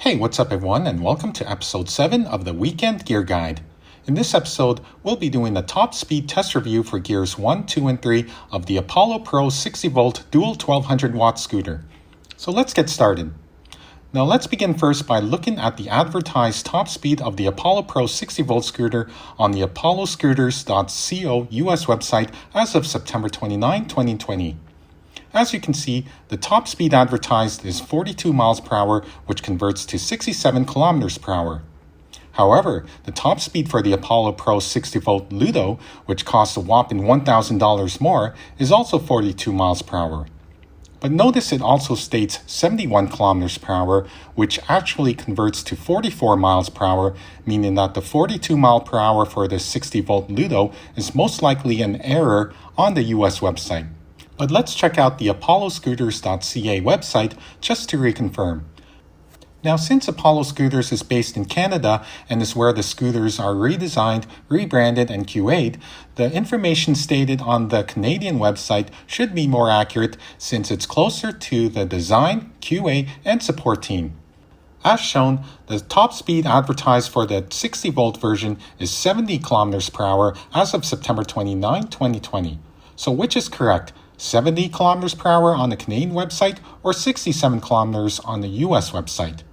Hey, what's up everyone, and welcome to episode 7 of the Weekend Gear Guide. In this episode, we'll be doing the top speed test review for gears 1, 2, and 3 of the Apollo Pro 60V dual 1200 watt scooter. So let's get started. Now let's begin first by looking at the advertised top speed of the Apollo Pro 60V scooter on the apolloscooters.co US website as of September 29, 2020. As you can see, the top speed advertised is 42 miles per hour, which converts to 67 kilometers per hour. However, the top speed for the Apollo Pro 60V Ludo, which costs a whopping $1,000 more, is also 42 miles per hour. But notice it also states 71 kilometers per hour, which actually converts to 44 miles per hour, meaning that the 42 mile per hour for the 60V Ludo is most likely an error on the US website. But let's check out the apolloscooters.ca website just to reconfirm. Now, since Apollo Scooters is based in Canada and is where the scooters are redesigned, rebranded, and QA'd, the information stated on the Canadian website should be more accurate since it's closer to the design, QA, and support team. As shown, the top speed advertised for the 60V version is 70 kilometers per hour as of September 29, 2020. So which is correct? 70 kilometers per hour on the Canadian website or 67 kilometers on the US website?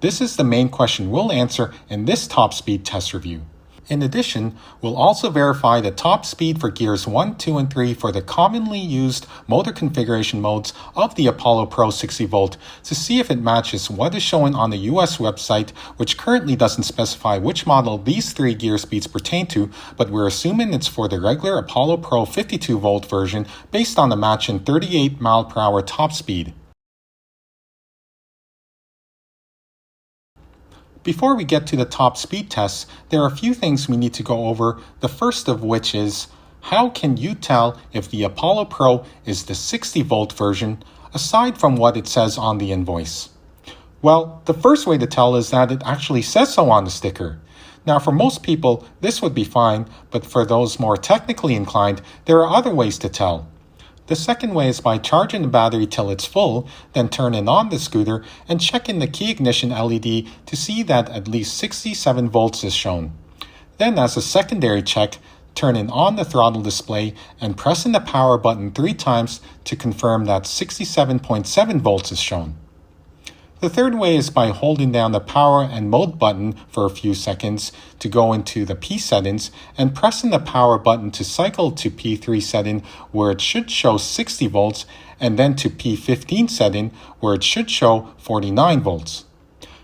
This is the main question we'll answer in this top speed test review. In addition, we'll also verify the top speed for gears 1, 2, and 3 for the commonly used motor configuration modes of the Apollo Pro 60V to see if it matches what is shown on the US website, which currently doesn't specify which model these three gear speeds pertain to, but we're assuming it's for the regular Apollo Pro 52V version based on the matching 38 mile per hour top speed. Before we get to the top speed tests, there are a few things we need to go over, the first of which is, how can you tell if the Apollo Pro is the 60V version, aside from what it says on the invoice? Well, the first way to tell is that it actually says so on the sticker. Now, for most people, this would be fine, but for those more technically inclined, there are other ways to tell. The second way is by charging the battery till it's full, then turning on the scooter and checking the key ignition LED to see that at least 67 volts is shown. Then as a secondary check, turning on the throttle display and pressing the power button 3 times to confirm that 67.7 volts is shown. The third way is by holding down the power and mode button for a few seconds to go into the P settings and pressing the power button to cycle to P3 setting where it should show 60 volts and then to P15 setting where it should show 49 volts.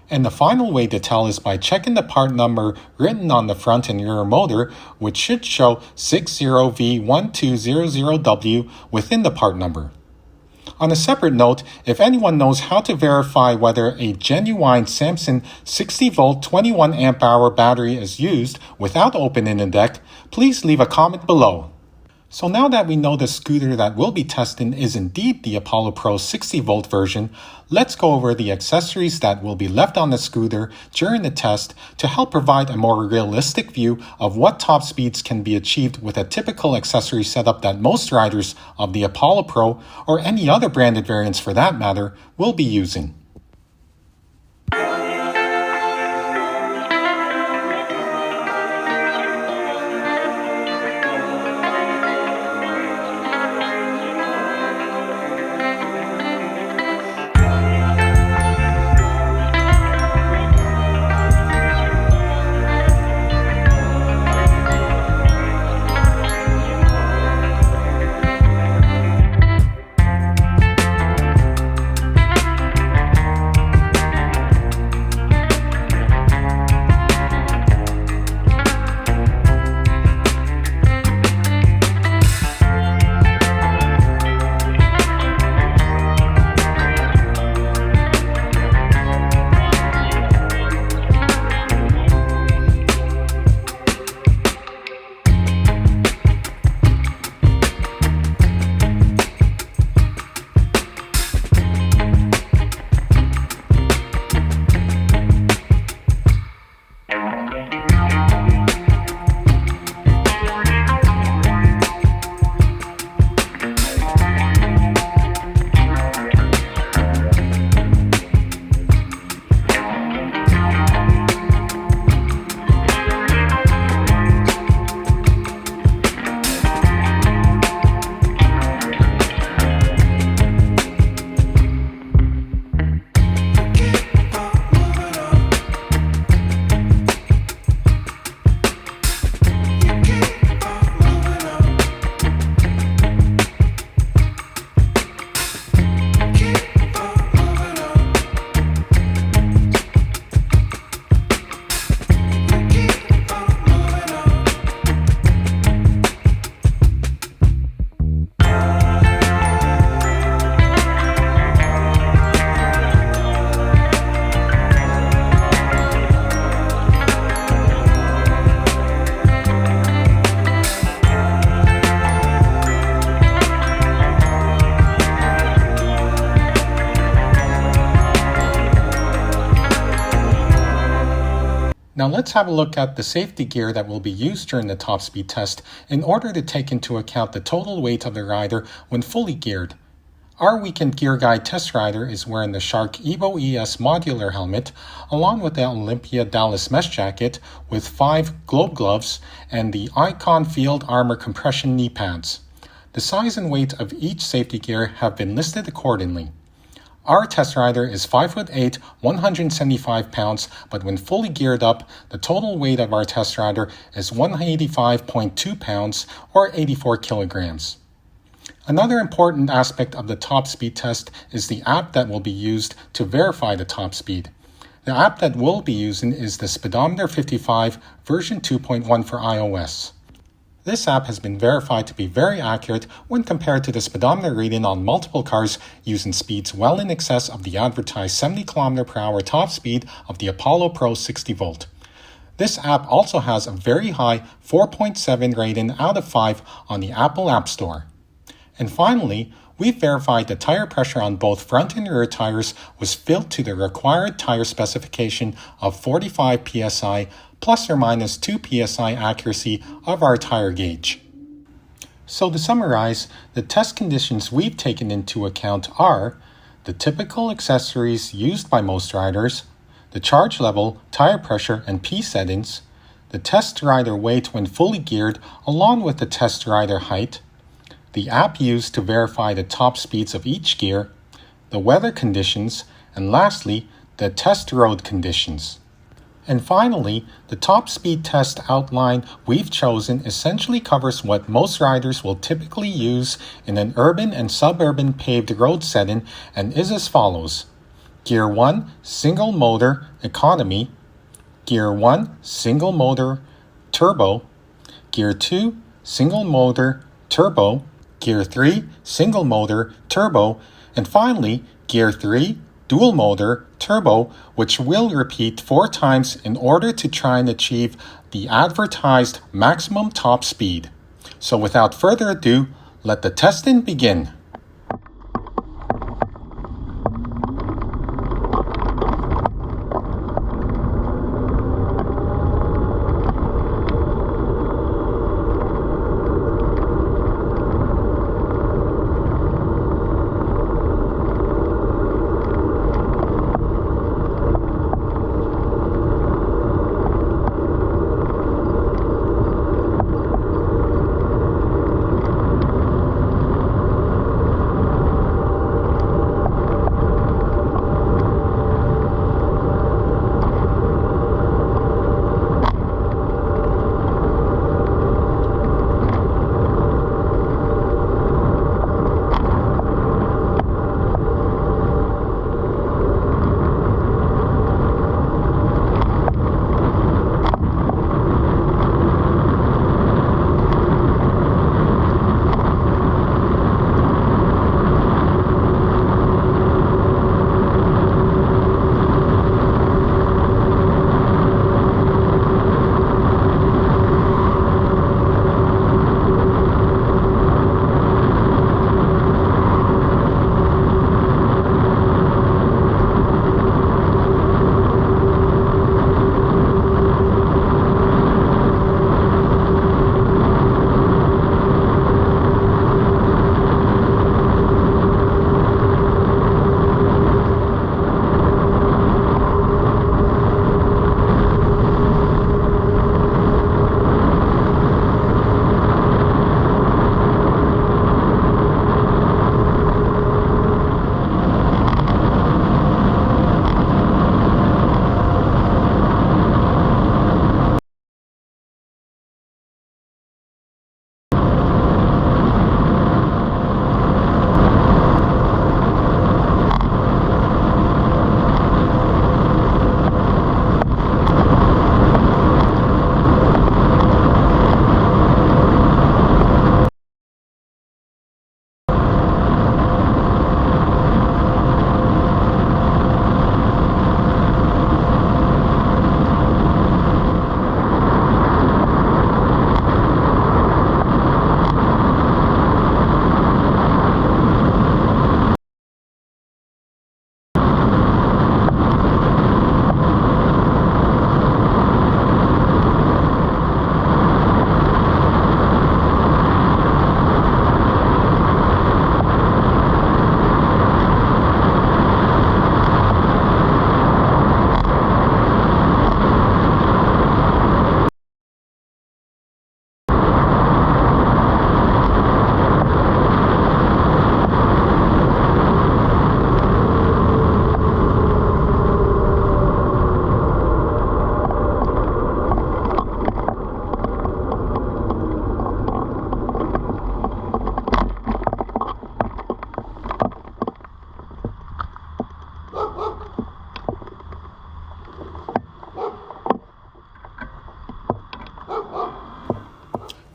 And the final way to tell is by checking the part number written on the front and rear motor, which should show 60V1200W within the part number. On a separate note, if anyone knows how to verify whether a genuine Samsung 60V 21 amp hour battery is used without opening the deck, please leave a comment below. So now that we know the scooter that we'll be testing is indeed the Apollo Pro 60V version, let's go over the accessories that will be left on the scooter during the test to help provide a more realistic view of what top speeds can be achieved with a typical accessory setup that most riders of the Apollo Pro, or any other branded variants for that matter, will be using. Now let's have a look at the safety gear that will be used during the top speed test in order to take into account the total weight of the rider when fully geared. Our Weekend Gear Guide test rider is wearing the Shark Evo ES modular helmet along with the Olympia Dallas mesh jacket with 5 globe gloves and the Icon Field Armor compression knee pads. The size and weight of each safety gear have been listed accordingly. Our test rider is 5'8", 175 pounds, but when fully geared up, the total weight of our test rider is 185.2 pounds or 84 kilograms. Another important aspect of the top speed test is the app that will be used to verify the top speed. The app that we'll be using is the Speedometer 55 version 2.1 for iOS. This app has been verified to be very accurate when compared to the speedometer reading on multiple cars using speeds well in excess of the advertised 70 km/h top speed of the Apollo Pro 60 volt. This app also has a very high 4.7 rating out of 5 on the Apple App Store. And finally, we've verified the tire pressure on both front and rear tires was filled to the required tire specification of 45 psi plus or minus 2 psi accuracy of our tire gauge. So to summarize, the test conditions we've taken into account are the typical accessories used by most riders, the charge level, tire pressure, and P settings, the test rider weight when fully geared along with the test rider height, the app used to verify the top speeds of each gear, the weather conditions, and lastly, the test road conditions. And finally, the top speed test outline we've chosen essentially covers what most riders will typically use in an urban and suburban paved road setting and is as follows. Gear 1, single motor, economy. Gear 1, single motor, turbo. Gear 2, single motor, turbo. Gear 3, single motor, turbo. And finally, Gear 3, dual motor, turbo, which we'll repeat 4 times in order to try and achieve the advertised maximum top speed. So without further ado, let the testing begin.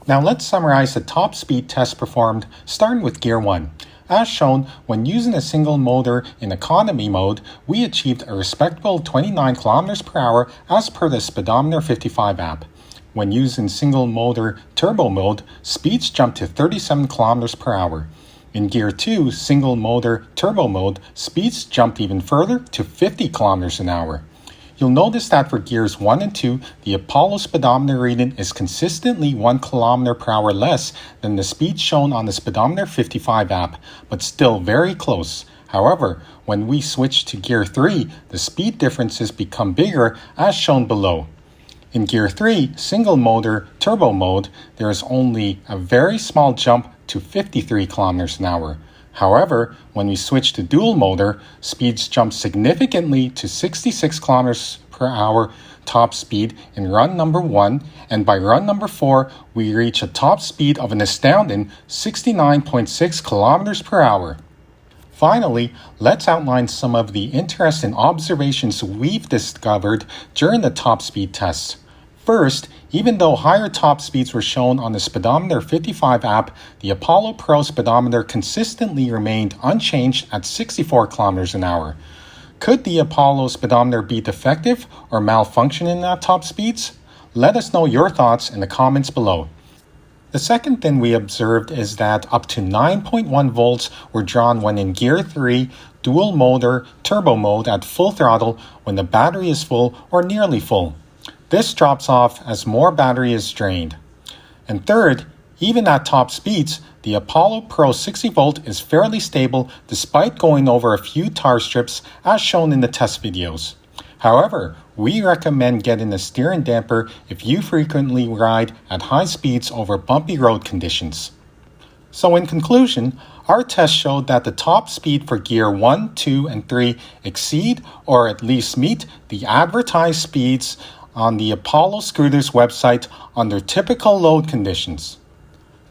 Now let's summarize the top speed test performed, starting with Gear 1. As shown, when using a single motor in economy mode, we achieved a respectable 29 km per hour as per the speedometer 55 app. When using single motor turbo mode, speeds jumped to 37 km per hour. In Gear 2, single motor turbo mode, speeds jumped even further to 50 km an hour. You'll notice that for Gears 1 and 2, the Apollo speedometer reading is consistently 1 km per hour less than the speed shown on the speedometer 55 app, but still very close. However, when we switch to Gear 3, the speed differences become bigger as shown below. In Gear 3, single motor turbo mode, there is only a very small jump to 53 km an hour. However, when we switch to dual motor, speeds jump significantly to 66 km per hour top speed in run number 1, and by run number 4, we reach a top speed of an astounding 69.6 km per hour. Finally, let's outline some of the interesting observations we've discovered during the top speed tests. First, even though higher top speeds were shown on the speedometer 55 app, the Apollo Pro speedometer consistently remained unchanged at 64 km an hour. Could the Apollo speedometer be defective or malfunctioning at top speeds? Let us know your thoughts in the comments below. The second thing we observed is that up to 9.1 volts were drawn when in Gear 3 dual motor turbo mode at full throttle when the battery is full or nearly full. This drops off as more battery is drained. And third, even at top speeds, the Apollo Pro 60V is fairly stable despite going over a few tar strips as shown in the test videos. However, we recommend getting a steering damper if you frequently ride at high speeds over bumpy road conditions. So in conclusion, our test showed that the top speed for Gear 1, 2, and 3 exceed or at least meet the advertised speeds on the Apollo Scooter's website under typical load conditions.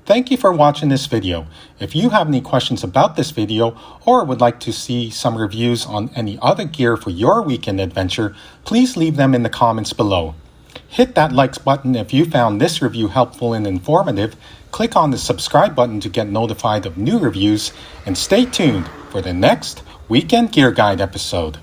Thank you for watching this video. If you have any questions about this video or would like to see some reviews on any other gear for your weekend adventure, please leave them in the comments below. Hit that like button if you found this review helpful and informative, click on the subscribe button to get notified of new reviews, and stay tuned for the next Weekend Gear Guide episode.